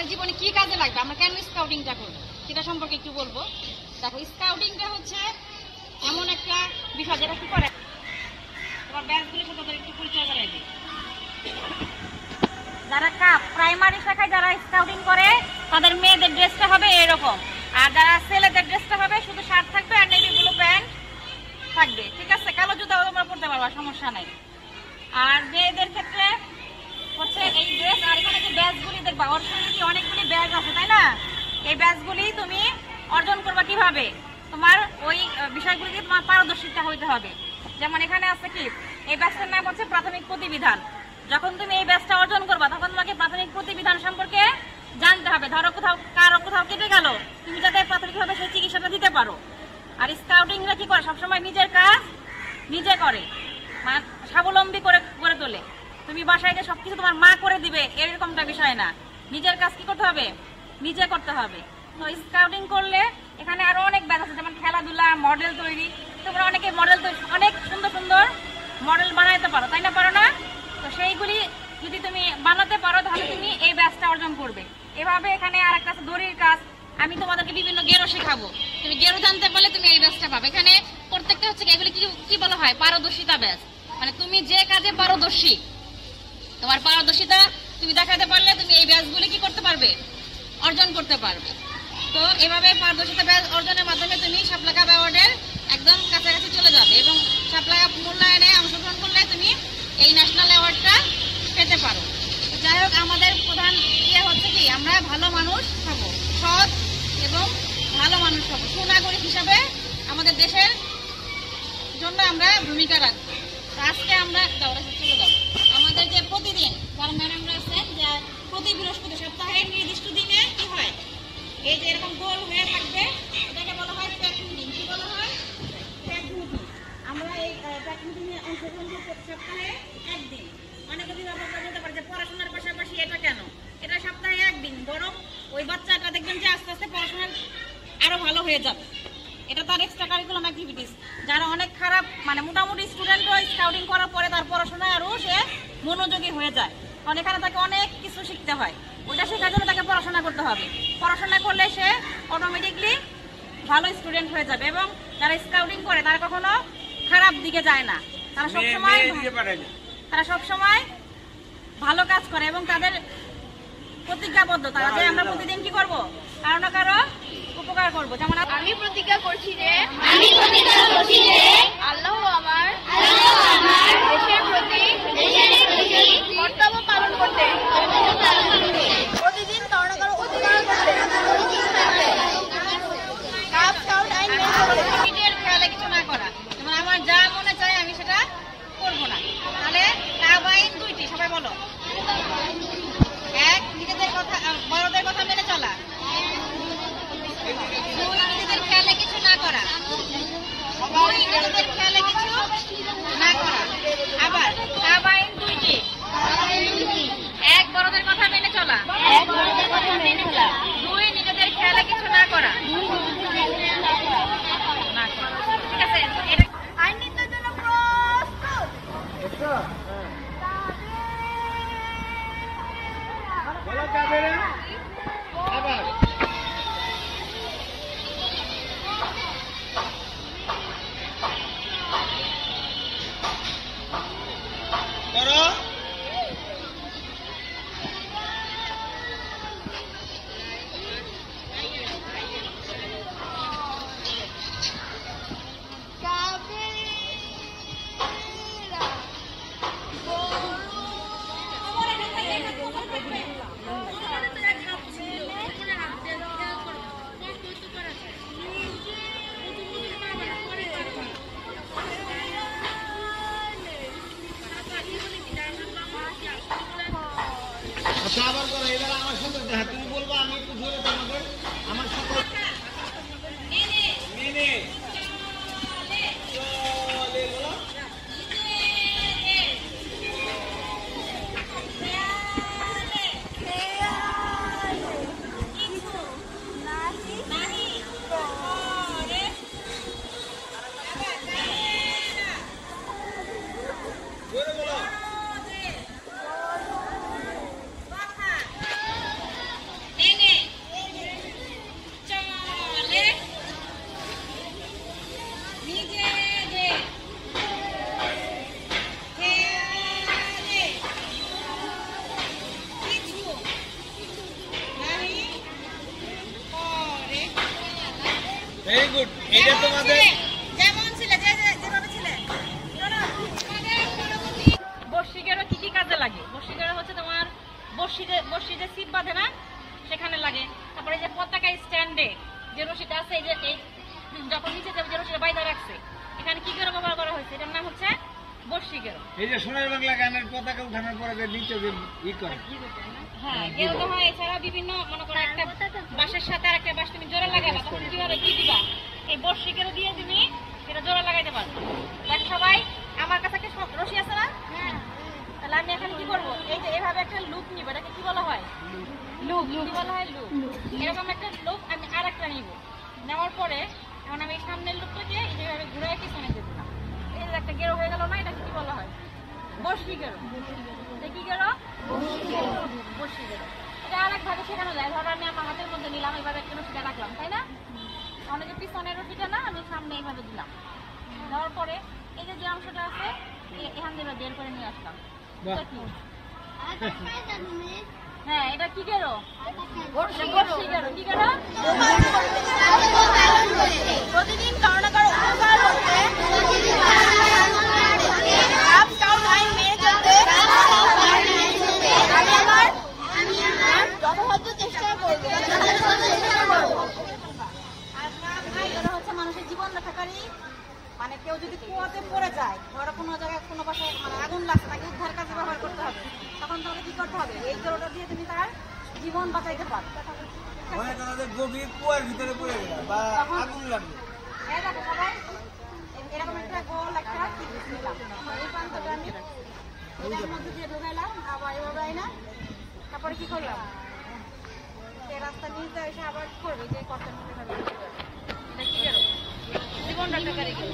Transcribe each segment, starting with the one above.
আমাদের জীবনে কি কাজে লাগবে, আমরা কেন স্কাউটিংটা করবো সেটা সম্পর্কে একটু বলবো। দেখো, স্কাউটিংটা হচ্ছে এমন একটা বিষয় যেটা কি করে তোমার ব্যাচগুলির সাথে একটু পরিচয় করাই দিই। যারা প্রাইমারি শাখায় যারা স্কাউটিং করে তাদের মেয়েদের ড্রেসটা হবে এরকম, আর যারা ছেলেদের ড্রেসটা হবে শুধু শার্ট থাকবে আর নেভি ব্লু প্যান্ট থাকবে, ঠিক আছে? কালো জুতাও তোমরা পড়তে পারবা, সমস্যা নাই। আর মেয়েদের ক্ষেত্রে হচ্ছে এই ড্রেস। আর এখানে যে ব্যাচগুলি দেখবা, ওর সঙ্গে কি অনেকগুলি ব্যাচ আছে, তাই না? এই ব্যাচগুলি তুমি অর্জন করবা কিভাবে? তোমার ওই বিষয়গুলিতে তোমার পারদর্শিতা হইতে হবে। যেমন এখানে আছে কি, এই ব্যাচটার নাম হচ্ছে প্রাথমিক প্রতিবিধান। যখন তুমি এই ব্যাচটা অর্জন করবা তখন তোমাকে প্রাথমিক প্রতিবিধান সম্পর্কে জানতে হবে। ধরো কারো কোথাও কেটে গেল, তুমি যাতে প্রাথমিকভাবে সেই চিকিৎসাটা দিতে পারো। আর স্কাউটিংরা কি করে, সবসময় নিজের কাজ নিজে করে, মানে স্বাবলম্বী করে তোলে। তুমি বাসায় গিয়ে সবকিছু তোমার মা করে দিবে এরকমটা বিষয় না, নিজের কাজ কি করতে হবে, নিজে করতে হবে। তো স্কাউটিং করলে এখানে আরো অনেক ব্যাচ আছে, যেমন খেলাধুলা, মডেল তৈরি। তোমরা অনেকে মডেল তৈরি, অনেক সুন্দর সুন্দর মডেল বানাইতে পারো, তাই না? পারো না? তো সেইগুলি যদি তুমি বানাতে পারো তাহলে তুমি এই ব্যাচটা অর্জন করবে। এভাবে এখানে আর একটা আছে দড়ির কাজ, আমি তোমাদেরকে বিভিন্ন গেরো শেখাবো। তুমি গেরো জানতে পারলে তুমি এই ব্যাচটা পাবে। এখানে প্রত্যেকটা হচ্ছে এগুলি কি বলা হয়, পারদর্শিতা ব্যাচ। মানে তুমি যে কাজে পারদর্শী, তোমার পারদর্শিতা তুমি দেখাতে পারলে তুমি এই ব্যাচগুলি কি করতে পারবে, অর্জন করতে পারবে। তো এভাবে পারদর্শিতা ব্যাচ অর্জনের মাধ্যমে তুমি শাপলা কাপ অ্যাওয়ার্ডের একদম কাছাকাছি চলে যাবে এবং শাপলা কাপ মূল্যায়নে অংশগ্রহণ করলে তুমি এই ন্যাশনাল অ্যাওয়ার্ডটা পেতে পারো। যাই হোক, আমাদের প্রধান ইয়ে হচ্ছে কি, আমরা ভালো মানুষ হব, সৎ এবং ভালো মানুষ হব, সুনাগরিক হিসাবে আমাদের দেশের জন্য আমরা ভূমিকা রাখবো। আজকে আমরা চলে যাবো আমাদের যে প্রতিদিন যারা ম্যাডামরা আছেন, যে প্রতি বৃহস্পতি সপ্তাহের নির্দিষ্ট দিনে কি হয়, এই যে এরকম গোল হয়ে থাকবে, এটাকে বলা হয় ট্র্যাক মিটিং। কি বলা হয়? Track meeting. আমরা এই ট্র্যাক মিটিংয়ে অংশগ্রহণ করতে সপ্তাহে একদিন। অনেক অভিভাবকরা বলতে পারে যে পড়াশোনার পাশাপাশি এটা কেন, এটা সপ্তাহে একদিন, বরং ওই বাচ্চাটা দেখবেন যে আস্তে আস্তে পড়াশোনার আরো ভালো হয়ে যাবে। এটা তার এক্সট্রা কারিকুলাম অ্যাক্টিভিটিস। যারা অনেক খারাপ, মানে মোটামুটি স্টুডেন্টও স্কাউটিং করার পরে তার পড়াশোনায় আরও সে মনোযোগী হয়ে যায়, কারণ এখানে তাকে অনেক কিছু শিখতে হয়। ওটা শেখার জন্য তাকে পড়াশোনা করতে হবে। পড়াশোনা করলে সে অটোমেটিকলি ভালো স্টুডেন্ট হয়ে যাবে। এবং যারা স্কাউটিং করে তারা কখনো খারাপ দিকে যায় না, তারা সবসময় ভালো কাজ করে এবং তাদের প্রতিজ্ঞাবদ্ধ তারা যে আমরা প্রতিদিন কি করব, কারো না কারো উপকার করব। যেমন আমি প্রতিজ্ঞা করছি যে আল্লাহ আমার দেশের প্রতি কর্তব্য পালন করতে, প্রতিদিন কারো না কারো উপকার করতে, কাপ স্কাউট আইন নিজের খেয়ালে কিছু না করা, যেমন আমার যা মনে চায় আমি সেটা করবো না। তাহলে কাপ আইন দুইটি, সবাই বলো। এক, নিজেদের কথা, বড়দের কথা মেনে চলা। দুই, নিজেদের খেয়ালে কিছু না করা। দুই, নিজেদের খেয়ালে কিছু না করা। আবার কাপ আইন দুইটি। এক, বড়দের কথা মেনে চলা। দুই, নিজেদের খেয়ালে কিছু না করা। ঠিক আছে, আইন নীতির জন্য প্রস্তুত। আবার করো, এবার আমার সাথে দেখা, তুমি বলবো, আমি একটু জোরে তোমাদের আমার সাথে ভেরি গুড। এটা তোমাদের যেমন ছিলে যেভাবে ছিলে। বর্ষিকেরও কি কি কাজে লাগে? বর্ষিকেরও হচ্ছে তোমার বর্ষি যে সিপ বাঁধে না সেখানে লাগে। তারপরে যে পতাকা স্ট্যান্ডে যে রশিটা আছে, এই যে যখন নিচে যে রশিটা বাইধা রাখছে, এখানে কি করে ব্যবহার করা হয়েছে? এটার নাম হচ্ছে বর্ষিকেরও। এই যে সোনার বাংলা গানের পতাকা উঠানোর পরে যে নিচে যে ই করে, হ্যাঁ, গেরো তো হয়। এছাড়া বিভিন্ন মনে করো একটা বাঁশের সাথে আর একটা বাঁশ তুমি জোড়া লাগাবা, তখন কিভাবে কি দিবা? এই বর্ষিকেরও দিয়ে তুমি এটা জোড়া লাগাইতে পারবে। দেখ সবাই, আমার কাছে একটা রশি আছে না? তাহলে আমি এখানে কি করবো? এই যে এভাবে একটা লুপ নিব, এটাকে কি বলা হয়? লুপ। কি বলা হয়? লুপ। এরকম একটা লুপ আমি আর একটা নিব। নেওয়ার পরে এখন আমি সামনের লুপটাকে এইভাবে ঘুরাই পিছনে দিয়ে দিলাম। এই যে একটা গেরো হয়ে গেল না? এটাকে কি বলা হয়? বর্ষি গেরো। এটা কি গেরো? বর্ষি গেরো। এটা আরেক ভাবে শেখানো যায়। ধরো আমি আমার হাতের মধ্যে নিলাম, এইভাবে একটা রশিটা রাখলাম, তাই না? অনেক যে পিছনের রশিটা না আমি সামনে এইভাবে দিলাম। দেওয়ার পরে এই যে অংশটা আছে এখান থেকে বের করে নিয়ে আসলাম। এটা কি? হ্যাঁ, এটা কি গেরো? বর্ষি গেরো। কি গেরো? প্রতিদিন কারো না কারো উপকার করতে, কাপ স্কাউট আইন মেনে চলতে আমি আমার যথাসাধ্য চেষ্টা করবো। এটা হচ্ছে মানুষের জীবন রক্ষাকারী। মানে কেউ যদি কুয়াতে পড়ে যায়, ধরো কোনো জায়গায় কোনো বাসায় মানে আগুন লাগছে, তাকে উদ্ধার কাজে ব্যবহার করতে হবে, তখন তোমাকে কি করতে হবে? এই জোরটা দিয়ে তুমি তার জীবন বাঁচাইতে পারো। অনেক আমাদের গভীর কুয়ার ভিতরে পড়ে গেল বা আগুন লাগলো, এই দেখো সবাই, এরকম একটা গোল একটা ত্রিভুজ নিলাম। এই প্রান্তটা আমি এটার মধ্যে দিয়ে ঢোকাইলাম, আবার এভাবে না, তারপরে কি করলাম? এই রাস্তা নিচে এসে আবার কি করবে? যে কষ্টের মধ্যে এটা কি গেল? জীবন রক্ষাকারী গেল।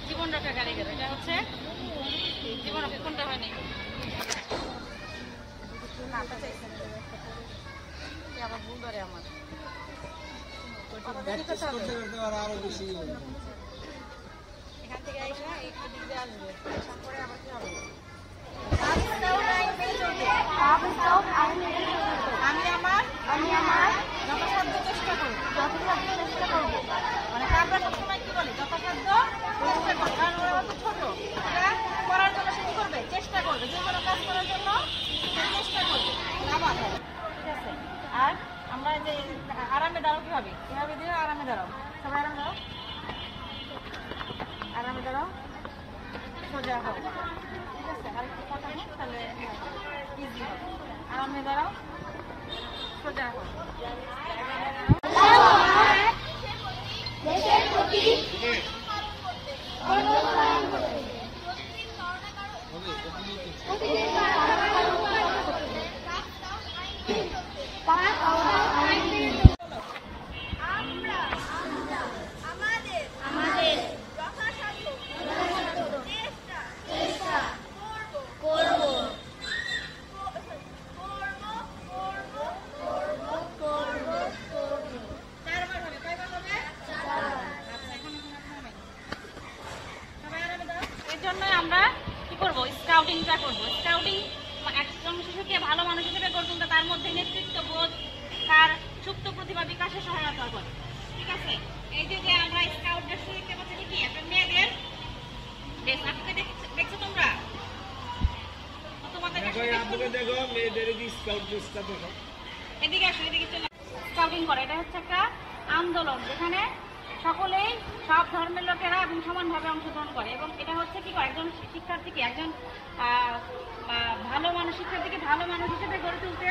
জীবন রক্ষাকারী গেল। এটা হচ্ছে জীবন রক্ষা। কোনটা হয়নি? আবার ভুল ধরে আমার। প্র্যাকটিস করতে করতে আরো বেশি এখান থেকে এসে এই দিক দিয়ে আসবে, আসার পরে আবার কি হবে? আমি আমার যথাসাধ্য চেষ্টা করবো। মানে আমরা সবসময় কি বলি? যথাসাধ্য চেষ্টা করবো। কারণ ওরা তো ছোট, ওরা করার জন্য সে কি করবে? চেষ্টা করবে। যে কোনো কাজ করার জন্য সে চেষ্টা করবে। আবার ঠিক আছে। আর আমরা যে আরামে দাঁড়াও কিভাবে? কিভাবে দিয়ে আরামে দাঁড়াও। সবাই আরামে দাঁড়াও, আরামে দাঁড়াও, সোজা হোক। ঠিক আছে, আরেকটু কথা হোক, তাহলে ইজি হবে। আরামে দাঁড়াও, সোজা হোক। দেশের প্রতি আমাদের যথাসাধ্য চেষ্টা করব। চারবার হবে। কয়বার হবে? এর জন্য আমরা কি করব? স্কাউটিংটা করব। স্কাউটিং একজন শিশুকে ভালো মানুষ হিসেবে গড়ে তুলতে তার মধ্যে নেতৃত্ব বোধ, তার সুপ্ত প্রতিভা বিকাশে সহায়তা করে। ঠিক আছে, এই যে আমরা স্কাউট ড্রেস দেখতে পাচ্ছি, কি একটা মেয়েদের ড্রেস। আপনাকে দেখছো তোমরা? তোমাদের দেখো, আপনাকে দেখো মেয়েদের স্কাউট ড্রেসটা দেখো। এদিকে আসো, এদিকে চলে। স্কাউটিং করে এটা হচ্ছে একটা আন্দোলন, যেখানে সকলেই সব ধর্মের লোকেরা এবং সমানভাবে অংশগ্রহণ করে। এবং এটা হচ্ছে কি করে? একজন শিক্ষার্থীকে, একজন ভালো মানুষ শিক্ষার্থীকে ভালো মানুষ হিসেবে গড়ে তুলতে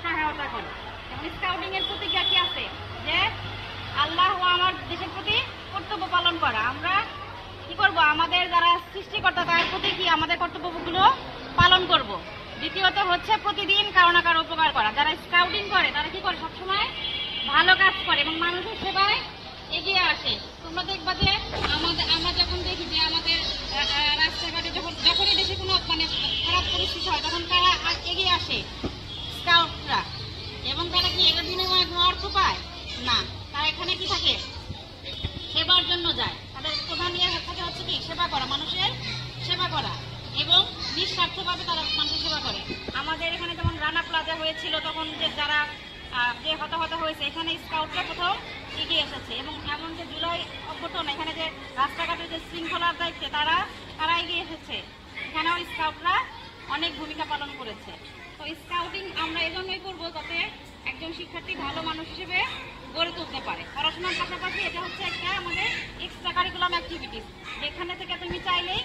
সহায়তা করে। এবং স্কাউটিং এর প্রতিজ্ঞা কি আছে? যে আল্লাহ ও আমার দেশের প্রতি কর্তব্য পালন করা। আমরা কি করব? আমাদের যারা সৃষ্টিকর্তা তার প্রতি কি আমাদের কর্তব্যগুলো পালন করব। দ্বিতীয়ত হচ্ছে প্রতিদিন কারো না কারো উপকার করা। যারা স্কাউটিং করে তারা কি করে? সবসময় ভালো কাজ করে এবং মানুষের সেবায় এগিয়ে আসে। তোমরা দেখবা যে আমরা যখন দেখি যে আমাদের রাস্তাঘাটে যখনই দেশে কোনো মানে খারাপ পরিস্থিতি হয়, তখন তারা এগিয়ে আসে স্কাউটরা। এবং তারা কি এটার বিনিময়ে কোনো অর্থ পায় না, তারা এখানে কি থাকে? সেবার জন্য যায়। তাদের প্রধান কথা হচ্ছে কি? সেবা করা, মানুষের সেবা করা এবং নিঃস্বার্থভাবে তারা মানুষের সেবা করে। আমাদের এখানে যেমন রানা প্লাজা হয়েছিল, তখন যে যারা যে হতাহত হয়েছে, এখানে স্কাউটরা প্রথম এগিয়ে এগিয়ে এসেছে এবং এমন যে জুলাই অভ্যর্থন এখানে যে রাস্তাঘাটের যে শৃঙ্খলার দায়িত্বে তারা এগিয়ে এসেছে। এখানেও স্কাউটরা অনেক ভূমিকা পালন করেছে। তো স্কাউটিং আমরা এজন্যই করবো যাতে একজন শিক্ষার্থী ভালো মানুষ হিসেবে গড়ে তুলতে পারে। পড়াশোনার পাশাপাশি এটা হচ্ছে একটা আমাদের এক্সট্রা কারিকুলাম অ্যাক্টিভিটিস, যেখানে থেকে তুমি চাইলেই